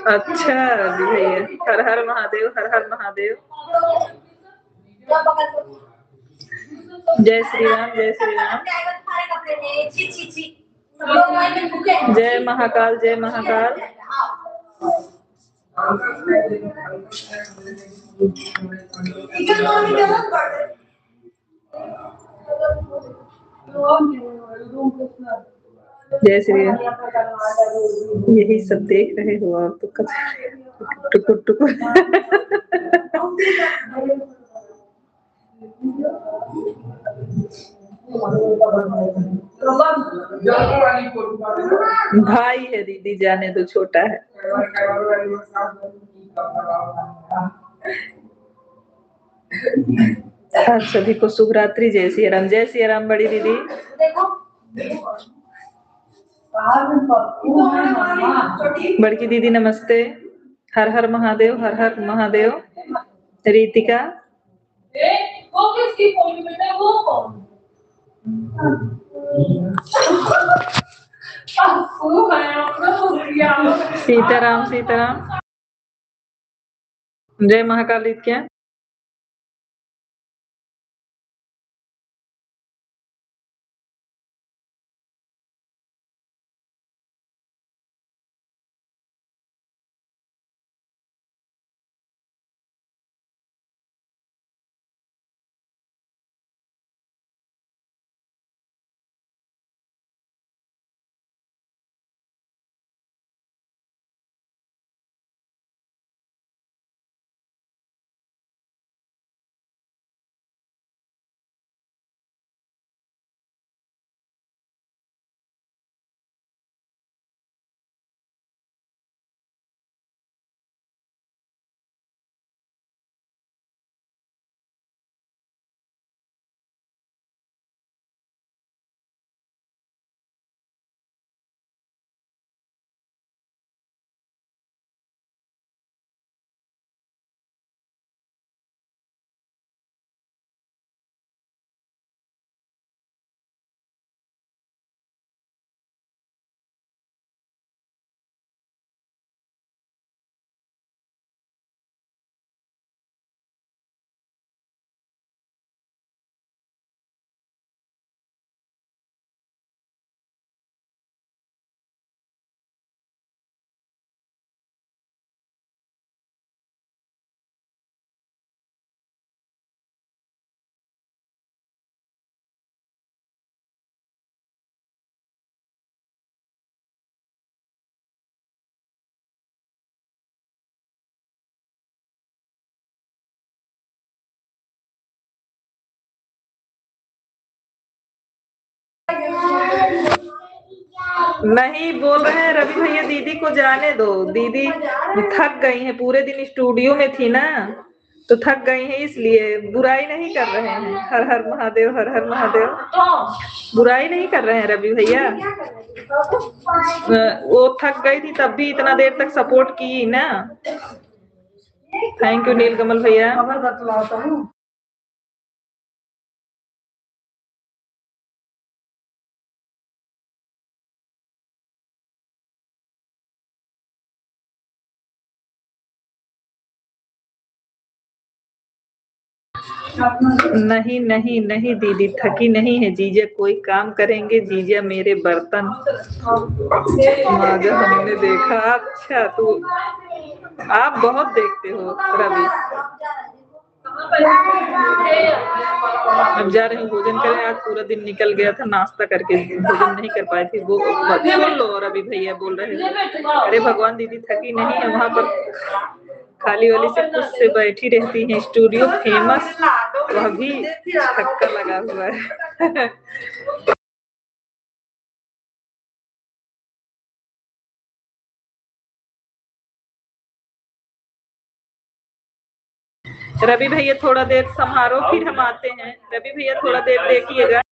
अच्छा भैया, हर हर महादेव, हर हर महादेव। जय श्री राम, जय श्री राम। जय महाकाल, जय महाकाल। जय श्री राम। यही सब देख रहे हो आप तो टुकुर टुकुर। भाई है दीदी, जाने दो, छोटा है। आप सभी को शुभ रात्रि, जय श्री राम, जय श्री राम। बड़ी दीदी बड़की दीदी नमस्ते। हर हर महादेव, हर हर महादेव। रीतिका सीताराम, सीताराम। जय महाकाल क्या। नहीं बोल रहे हैं रवि भैया, दीदी को जाने दो। दीदी थक गई हैं, पूरे दिन स्टूडियो में थी ना, तो थक गई हैं, इसलिए बुराई नहीं कर रहे हैं। हर हर महादेव, हर हर महादेव। बुराई नहीं कर रहे हैं रवि भैया। वो थक गई थी तब भी इतना देर तक सपोर्ट की ना। थैंक यू नीलकमल भैया। नहीं नहीं नहीं दीदी, थकी नहीं है जीजा, कोई काम करेंगे जीजा, मेरे बर्तन माजा हमने देखा। अच्छा तो आप बहुत देखते हो रवि। अब जा रहे हैं भोजन करें, आज पूरा दिन निकल गया था नाश्ता करके, भोजन नहीं कर पाए थे। वो सुन लो, रवि भैया बोल रहे हैं, अरे भगवान दीदी थकी नहीं है, वहां पर खाली वाली से खुद से बैठी रहती हैं, स्टूडियो फेमस, वह भी छक्का लगा हुआ है। रवि भैया थोड़ा देर संभारो, फिर हम आते हैं। रवि भैया थोड़ा देर देखिएगा।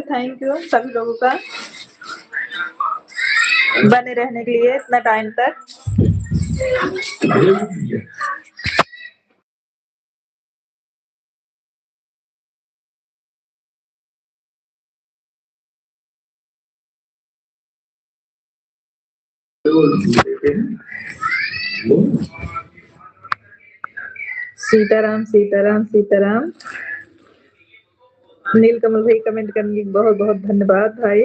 थैंक यू सभी लोगों का बने रहने के लिए इतना टाइम तक। सीताराम सीताराम सीताराम। नीलकमल भाई कमेंट करने के बहुत बहुत धन्यवाद भाई।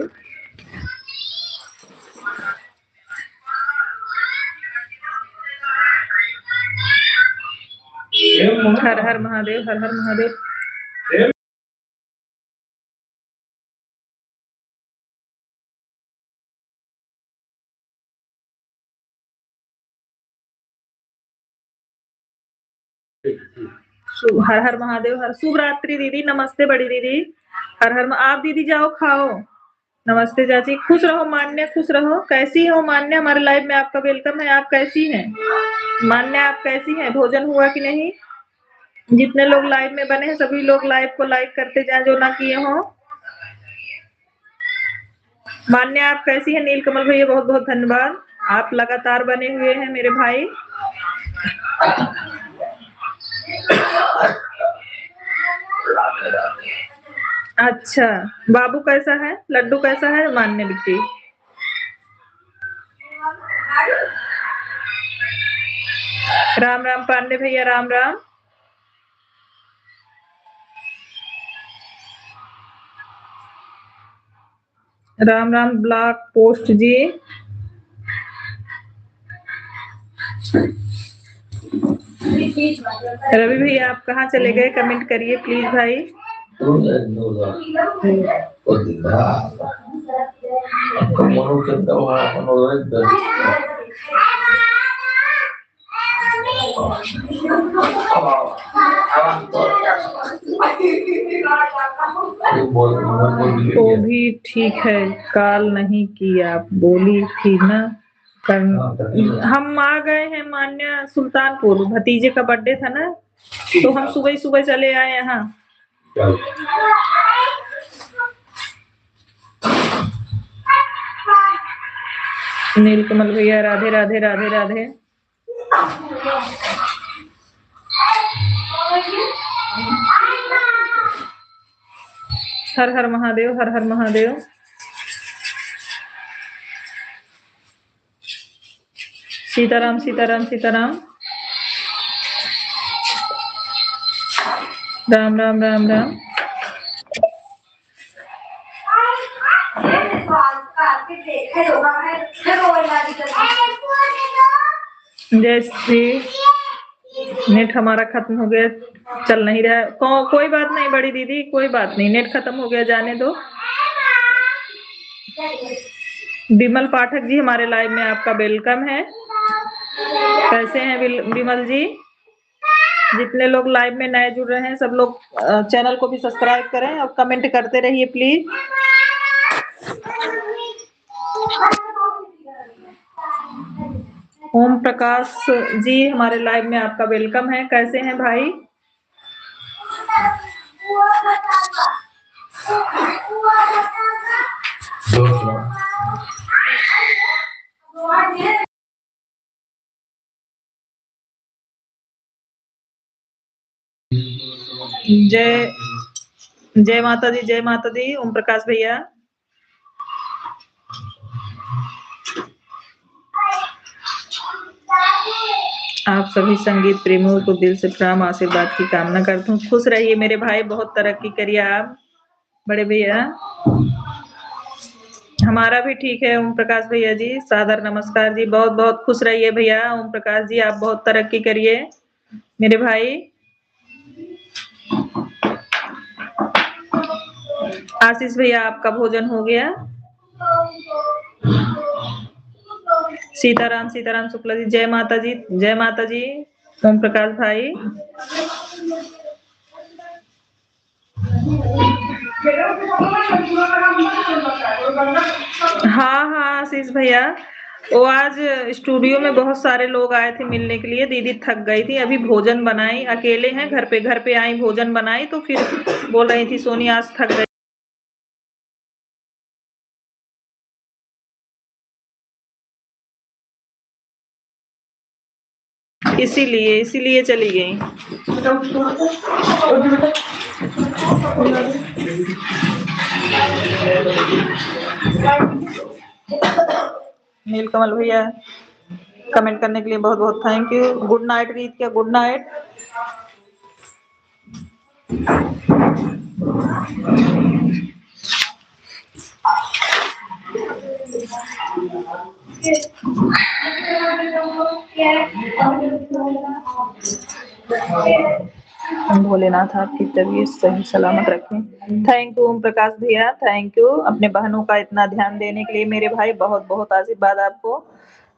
हर हर महादेव, हर हर महादेव। हर हर महादेव, हर शुभ रात्रि दीदी, नमस्ते बड़ी दीदी। हर हर आप दीदी जाओ खाओ। नमस्ते चाची, खुश रहो मान्य, खुश रहो। कैसी हो मान्य? हमारे लाइव में आपका वेलकम है। आप कैसी हैं मान्य? आप कैसी हैं? भोजन हुआ कि नहीं? जितने लोग लाइव में बने हैं सभी लोग लाइव को लाइक करते जाएं जो ना किए हो। मान्य आप कैसी है? नीलकमल भैया बहुत बहुत धन्यवाद, आप लगातार बने हुए हैं मेरे भाई। अच्छा, बाबू कैसा है? लड्डू कैसा है? मान्य बिट्टी राम राम पांडे भैया, राम राम। राम राम ब्लॉक पोस्ट जी। रवि भैया आप कहाँ चले गए? कमेंट करिए प्लीज भाई। वो भी ठीक है, कॉल नहीं की आप बोली थी ना। हम आ गए हैं मान्या सुल्तानपुर, भतीजे का बर्थडे था ना, तो हम सुबह ही सुबह चले आए यहाँ। नीलकमल भैया राधे राधे राधे राधे। हर हर महादेव, हर हर महादेव। सीताराम सीताराम सीताराम। राम राम राम राम। जय श्री। नेट हमारा खत्म हो गया, चल नहीं रहा है। कोई बात नहीं बड़ी दीदी, कोई बात नहीं, नेट खत्म हो गया, जाने दो। विमल पाठक जी हमारे लाइव में आपका वेलकम है। कैसे हैं विमल जी? जितने लोग लाइव में नए जुड़ रहे हैं सब लोग चैनल को भी सब्सक्राइब करें और कमेंट करते रहिए प्लीज। ओम प्रकाश जी हमारे लाइव में आपका वेलकम है। कैसे हैं भाई? जय जय माता दी, जय माता दी। ओम प्रकाश भैया आप सभी संगीत प्रेमियों को दिल से प्रणाम, आशीर्वाद की कामना करता हूँ। खुश रहिए मेरे भाई, बहुत तरक्की करिए आप बड़े भैया। हमारा भी ठीक है ओम प्रकाश भैया जी, सादर नमस्कार जी। बहुत बहुत खुश रहिए भैया। ओम प्रकाश जी आप बहुत तरक्की करिए मेरे भाई। आशीष भैया आपका भोजन हो गया? सीताराम सीताराम शुक्ला जी, जय माता जी, जय माता जी। ओम प्रकाश भाई हाँ हाँ आशीष भैया, वो आज स्टूडियो में बहुत सारे लोग आए थे मिलने के लिए, दीदी थक गई थी, अभी भोजन बनाई, अकेले हैं घर पे आई, भोजन बनाई तो फिर बोल रही थी सोनी आज थक गई, इसीलिए चली गई। नीलकमल भैया कमेंट करने के लिए बहुत बहुत थैंक यू। गुड नाइट रीत, क्या गुड नाइट। भोलेनाथ आपकी तबीयत सही सलामत रखें। थैंक यू ओम प्रकाश भैया, थैंक यू अपने बहनों का इतना ध्यान देने के लिए मेरे भाई, बहुत बहुत आशीर्वाद आपको।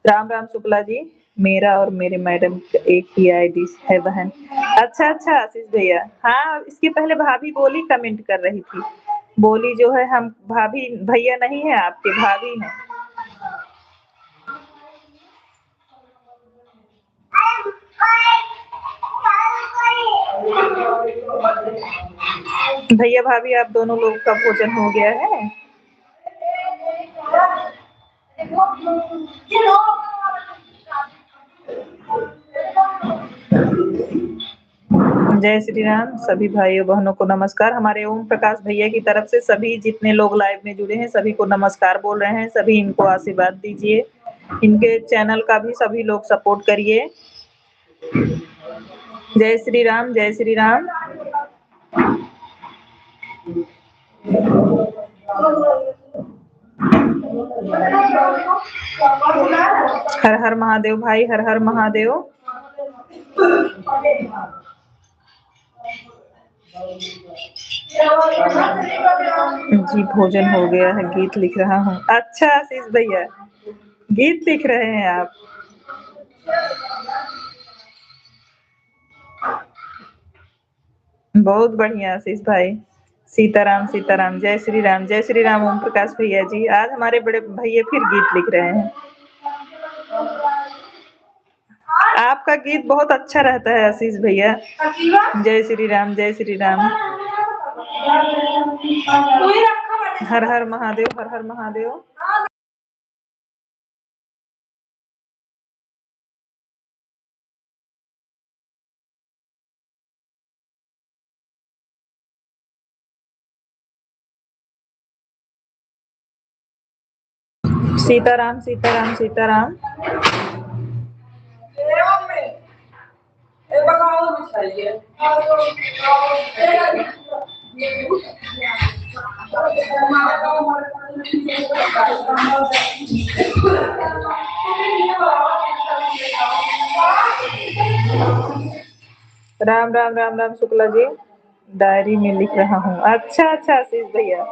राम राम शुक्ला जी, मेरा और मेरे मैडम एक ही आईडी है बहन। अच्छा अच्छा आशीष भैया, हाँ इसके पहले भाभी बोली, कमेंट कर रही थी, बोली जो है हम भाभी, भैया नहीं है आपके, भाभी हैं। भैया भाभी आप दोनों लोग का भोजन हो गया है? जय श्री राम। सभी भाइयों बहनों को नमस्कार। हमारे ओम प्रकाश भैया की तरफ से सभी जितने लोग लाइव में जुड़े हैं सभी को नमस्कार बोल रहे हैं, सभी इनको आशीर्वाद दीजिए, इनके चैनल का भी सभी लोग सपोर्ट करिए। जय श्री राम, जय श्री राम। हर हर महादेव भाई, हर हर महादेव। जी भोजन हो गया है, गीत लिख रहा हूँ। अच्छा आशीष भैया गीत लिख रहे हैं आप? बहुत बढ़िया आशीष भाई। सीताराम सीताराम, जय श्री राम ओम प्रकाश भैया जी। आज हमारे बड़े भैया फिर गीत लिख रहे हैं। आपका गीत बहुत अच्छा रहता है आशीष भैया। जय श्री राम, जय श्री राम। हर हर महादेव, हर हर महादेव। सीताराम सीताराम सीताराम। राम राम राम राम शुक्ला जी। डायरी में लिख रहा हूँ। अच्छा अच्छा आशीष भैया।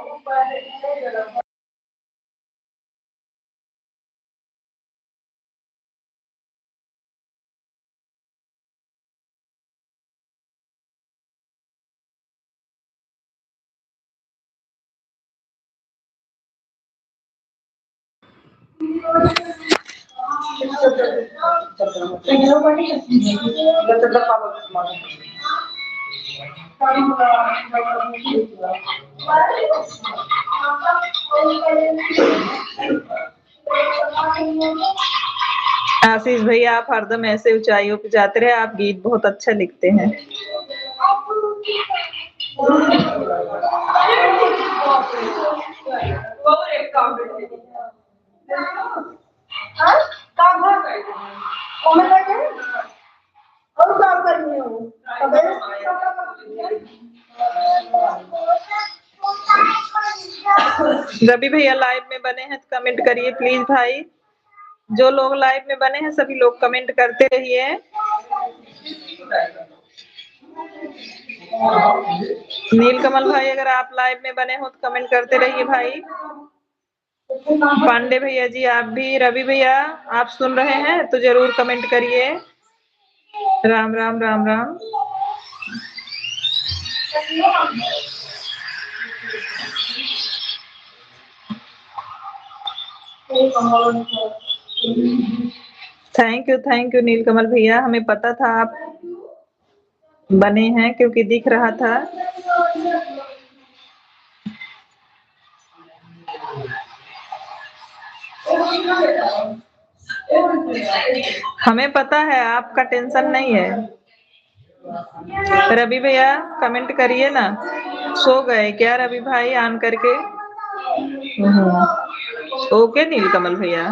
आशीष भैया आप हरदम ऐसे ऊंचाइयों पे जाते रहे। आप गीत बहुत अच्छा लिखते हैं। रवि भैया लाइव में बने हैं तो कमेंट करिए प्लीज भाई। जो लोग लाइव में बने हैं सभी लोग कमेंट करते रहिए। नीलकमल भाई अगर आप लाइव में बने हो तो कमेंट करते रहिए भाई। पांडे भैया जी आप भी, रवि भैया आप सुन रहे हैं तो जरूर कमेंट करिए। राम राम राम राम। थैंक यू नीलकमल भैया। हमें पता था आप बने हैं क्योंकि दिख रहा था। हमें पता है, आपका टेंशन नहीं है। रवि भैया कमेंट करिए ना। सो गए क्या रवि भाई ऑन करके? ओके नीलकमल भैया।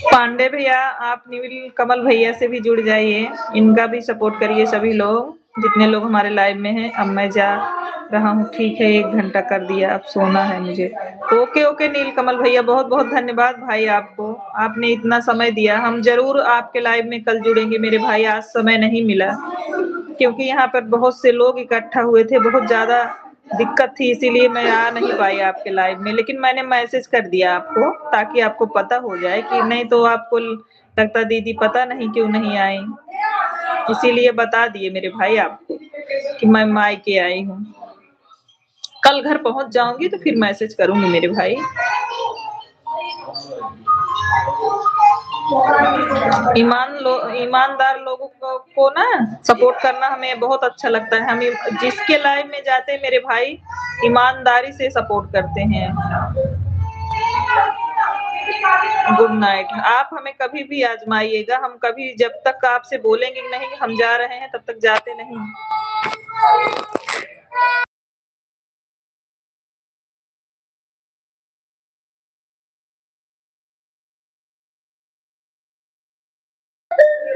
पांडे भैया आप नील कमल भैया से भी जुड़ जाइए। इनका भी सपोर्ट करिए सभी लोग, जितने लोग हमारे लाइव में हैं। अब मैं जा रहा हूँ। ठीक है 1 घंटा कर दिया, अब सोना है मुझे। ओके ओके नील कमल भैया बहुत बहुत धन्यवाद भाई आपको। आपने इतना समय दिया। हम जरूर आपके लाइव में कल जुड़ेंगे मेरे भाई। आज समय नहीं मिला क्योंकि यहाँ पर बहुत से लोग इकट्ठा हुए थे। बहुत ज्यादा दिक्कत थी इसीलिए मैं आ नहीं पाई आपके लाइव में। लेकिन मैंने मैसेज कर दिया आपको ताकि आपको पता हो जाए, कि नहीं तो आपको लगता दीदी पता नहीं क्यों नहीं आई। इसीलिए बता दिए मेरे भाई आपको कि मैं मायके आई हूँ। कल घर पहुंच जाऊंगी तो फिर मैसेज करूंगी मेरे भाई। ईमानदार लोगों को ना सपोर्ट करना हमें बहुत अच्छा लगता है। हम जिसके लाइव में जाते हैं मेरे भाई ईमानदारी से सपोर्ट करते हैं। Good night. आप हमें कभी भी आजमाइएगा। हम कभी जब तक आपसे बोलेंगे नहीं कि हम जा रहे हैं तब तक जाते नहीं।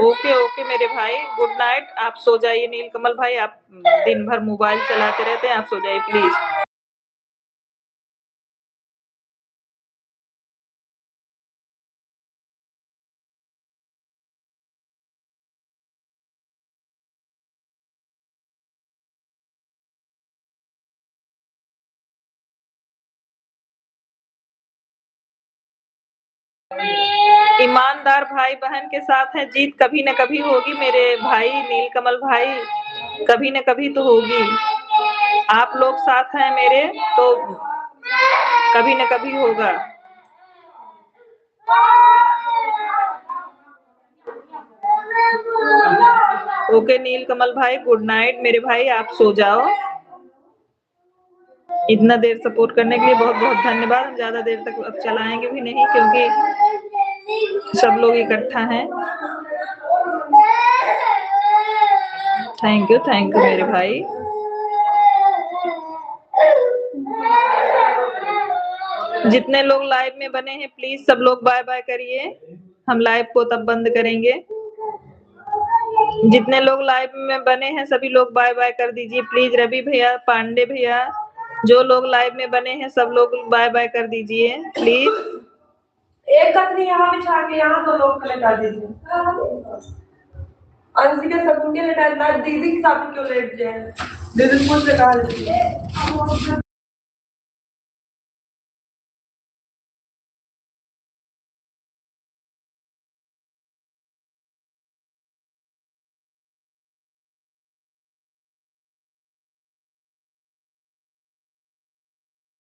ओके ओके मेरे भाई गुड नाइट। आप सो जाइए। नीलकमल भाई आप दिन भर मोबाइल चलाते रहते हैं, आप सो जाइए प्लीज। ईमानदार भाई बहन के साथ है, जीत कभी न कभी होगी मेरे भाई नीलकमल भाई, कभी न कभी तो होगी। आप लोग साथ हैं मेरे तो कभी न कभी होगा। ओके नीलकमल भाई, गुड नाइट मेरे भाई, आप सो जाओ। इतना देर सपोर्ट करने के लिए बहुत बहुत धन्यवाद। हम ज्यादा देर तक अब चलाएंगे भी नहीं क्योंकि सब लोग इकट्ठा हैं। थैंक यू मेरे भाई। जितने लोग लाइव में बने हैं प्लीज सब लोग बाय बाय करिए, हम लाइव को तब बंद करेंगे। जितने लोग लाइव में बने हैं सभी लोग बाय बाय कर दीजिए प्लीज। रवि भैया, पांडे भैया, जो लोग लाइव में बने हैं सब लोग बाय बाय कर दीजिए प्लीज। एक कतरी यहाँ बिछा के यहाँ तो लोग लेटा दीजिए। अंशी के सबून के लेटा दीदी के साथ क्यों लेट जाए? दीदी कुछ लगा लीजिए।